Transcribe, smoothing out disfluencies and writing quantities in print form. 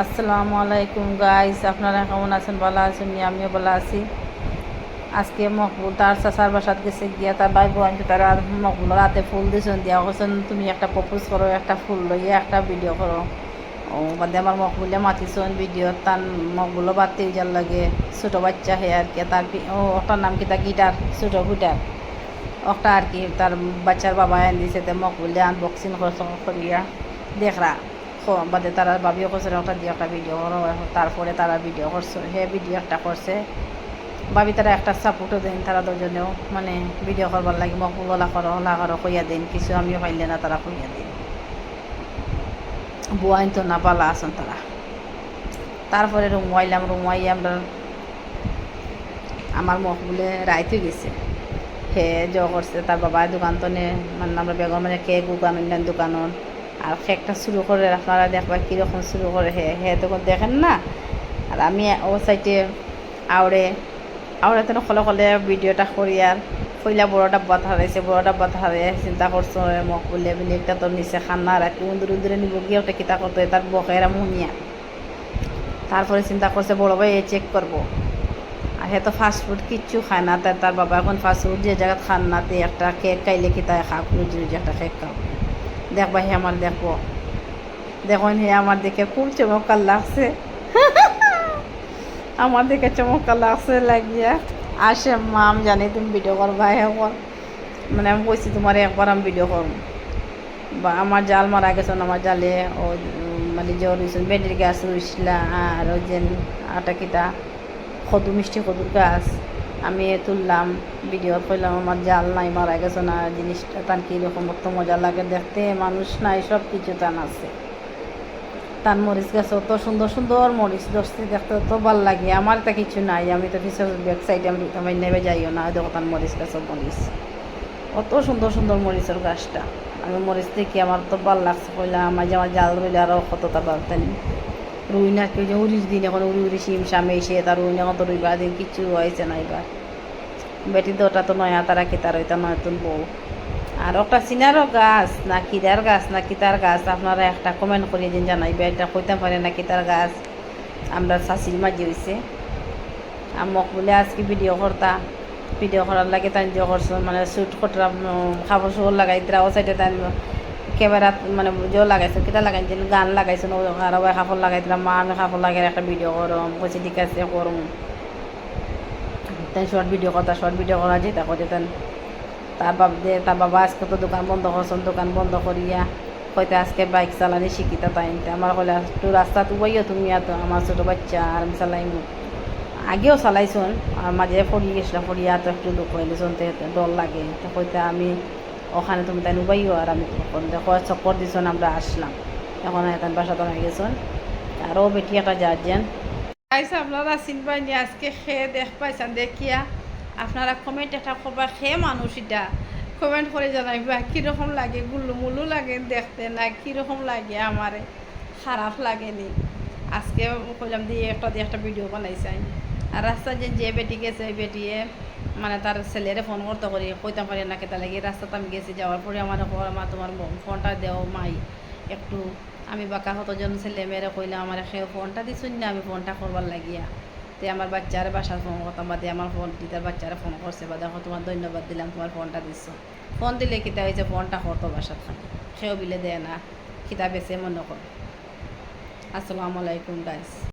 আসসালামু আলাইকুম গাইস, আপনারা কেমন আছেন? ভালো আছেন? আমিও ভালো আছি। আজকে মকবুল তার চাচার বাসাত গেছে গিয়া তার ভাই বোন তারা মকবুল রাতে ফুল দিয়েছেন, দিয়া বলছেন তুমি একটা প্রপোজ করো, একটা ফুল লইয়া একটা ভিডিও করো। ও বাদে আমার মকবুলে মাতিছেন ভিডিও, তার মকবুলও বাড়তে যার লাগে ছোটো বাচ্চা হে আর কি। তার ওটার নাম কি, তা গিটার ছোটো গুটার ওটা আর কি তার বাচ্চার বাবা এনে দিয়েছে। তো মকবুলে আনবক্সিং করিয়া দেখরা বাদে তারা ভাবিও করছে ওটা দিয়ে একটা ভিডিও করো। তারপরে তারা ভিডিও করছে, হে ভিডিও একটা করছে। ভাবি তারা একটা সাপোর্টও দেন, তারা দুজনেও মানে ভিডিও করবার লাগে মকবুল ওলা করো কইয়া দেন, কিছু আমিও পাইলে না তারা কইয়া দেন। বুয়াইন তো না পালা আসেন তারা। তারপরে রুমাইয়া আমরা আমার মকবুলে রাইতে গেছে। হে করছে তার বাবা দোকান তো নে মানে আমরা বেগম মানে কেক দোকান দোকানের আর কেকটা শুরু করে আপনারা দেখবা কীরকম শুরু করে। হে তখন দেখেন না। আর আমি ও সাইডে আওড়ে তো কলে ভিডিওটা করি। আর ফইলা বড় ডাব্বা হারাইছে, বড় ডাব্বা হারাই চিন্তা করছো মোক বলে একটা তোর নিচে খান্না রাখি উন্দুরে নিব গিয়ে ওটা কিতা করতো তার বকেরা মুনিয়া। তারপরে চিন্তা করছে বড় ভাই চেক করবো। আর হে তো ফাস্টফুড কিচ্ছু খায় না, তার বাবা এখন ফাস্টফুড যে জায়গায় খান না তে একটা কেক খাইলে কি তাই খাক রুজি রুজি একটা কেক খাও। দেখবা হে আমার দেখবো, দেখুন হে আমার দেখে খুব চমৎকার লাগছে। আমার দেখে চমৎকার লাগছে লাগিয়া আসে মা আমি জানি তুমি ভিডিও করবা। হে মানে আমি কইছি তোমার একবার আমি ভিডিও করব। বা আমার জাল মারা গেছেন, আমার জালে ও মানে জ্বর হয়েছেন বেডির গাছ রুইছিলা। আর ওই যে আটা কিটা কদু মিষ্টি কদুর গাছ আমি তুললাম, ভিডিও করলাম। আমার জাল নাই, মারা গেছে না জিনিসটা তার কীরকম অত মজা লাগে দেখতে। মানুষ নাই, সব কিছু টান আছে। তার মরিচ গাছ অত সুন্দর সুন্দর মরিচ ধরছে, দেখতে অত ভাল লাগে। আমার তা কিছু নাই, আমি তো পিছনে ব্যাক সাইডে আমি নেবে যাইও না। দেখো তার মরিচ গাছের মরিচ অত সুন্দর সুন্দর মরিচের গাছটা। আমি মরিচ দেখি আমার তো ভাল লাগছে, কইলাম আমার যে আমার জাল রইলে আরও কতটা পারতেন। রুই না কেউ যে উড়ির দিন এখন উড়ি শিম সামে এসে তার রুই না কত রুইবার দিন কিছু হয়েছে না। এবার বেটি দোটা তো নয়া তারা কি তার ওইটা নতুন বউ। আর একটা চিনারও গাছ না কিদার গাছ না কিতার গাছ আপনারা একটা কমেন্ট করিয়ে দিন, জানাইবে এটা কইতে পারে না কিতার গাছ। আমরা শাশির মাঝে হয়েছে আমক বলে আজকে ভিডিও করতা, ভিডিও করার লাগে তাই যে করছো মানে শ্যুট করতাম খাবার শোর লাগাইতরা ও সাইডে তাই ক্যামেরাত মানে লাগাইছো কিতা লাগাইছেন গান লাগাইছেন আর কাপড় লাগাইছিলাম। মা আমি কাপড় লাগাই একটা ভিডিও করম বলছি ঠিক আছে করম। তাই শর্ট ভিডিও করা যেটা করে তেন তার বাবা আজকে তো দোকান বন্ধ করছেন, দোকান বন্ধ করিয়া হয়তো আজকে বাইক চালানি শিখিতা তাই আমার কইলে একটু রাস্তা তুবাইও তুমি আর আমার ছোটো বাচ্চা আর আমি চালাইমু। আগেও চালাইছুন আর মাঝে পড়িয়ে গেছিলাম, পড়িয়া তো একটু দুঃখ হইলে চলতে ডর লাগে। তো হয়তো আমি ওখানে তুমি তাই নুবাইও আর আমি দেখো চক্কর দিছন আমরা আসলাম। এখন এখন বাসা তো হয়ে গেছেন আরও বেটি একটা যাচ্ছেন আপনারা চিনবাই নিয়ে আজকে খেয়ে দেখ পাইছেন দেখিয়া আপনারা কমেন্ট একটা করবা। খেয়ে মানুষ এটা কমেন্ট করে জানাইবা কীরকম লাগে, গুল্লুমুল্লু লাগে দেখতে না কীরকম লাগে। আমারে খারাপ লাগেনি। আজকে কইলাম দিয়ে একটা ভিডিও বানাইছাই। আর রাস্তা যে বেটি গেছে ওই বেটিয়ে মানে তার ছেলেরে ফোন করতে করি কইতাম পারি না কেতা লাগে। রাস্তাতে আমি গেছি, যাওয়ার পরে আমার মা তোমার ফোনটা দেও মাই একটু। আমি বাঁকা কতজন ছেলে মেয়েরা কইলাম আমার সেও ফোনটা দিছুন না, আমি ফোনটা করবার লাগিয়া তে আমার বাচ্চারে বাসার ফোন করতাম বাদে আমার ফোন দিতার বাচ্চারা ফোন করছে বা দেখো তোমার ধন্যবাদ দিলাম তোমার ফোনটা দিচ্ছ। ফোন দিলে কিতা হয়েছে ফোনটা করতো বাসার খালি সেও বিলে দেয় না, খিতা বেছে মনে করে। আসসালামু আলাইকুম গাইস।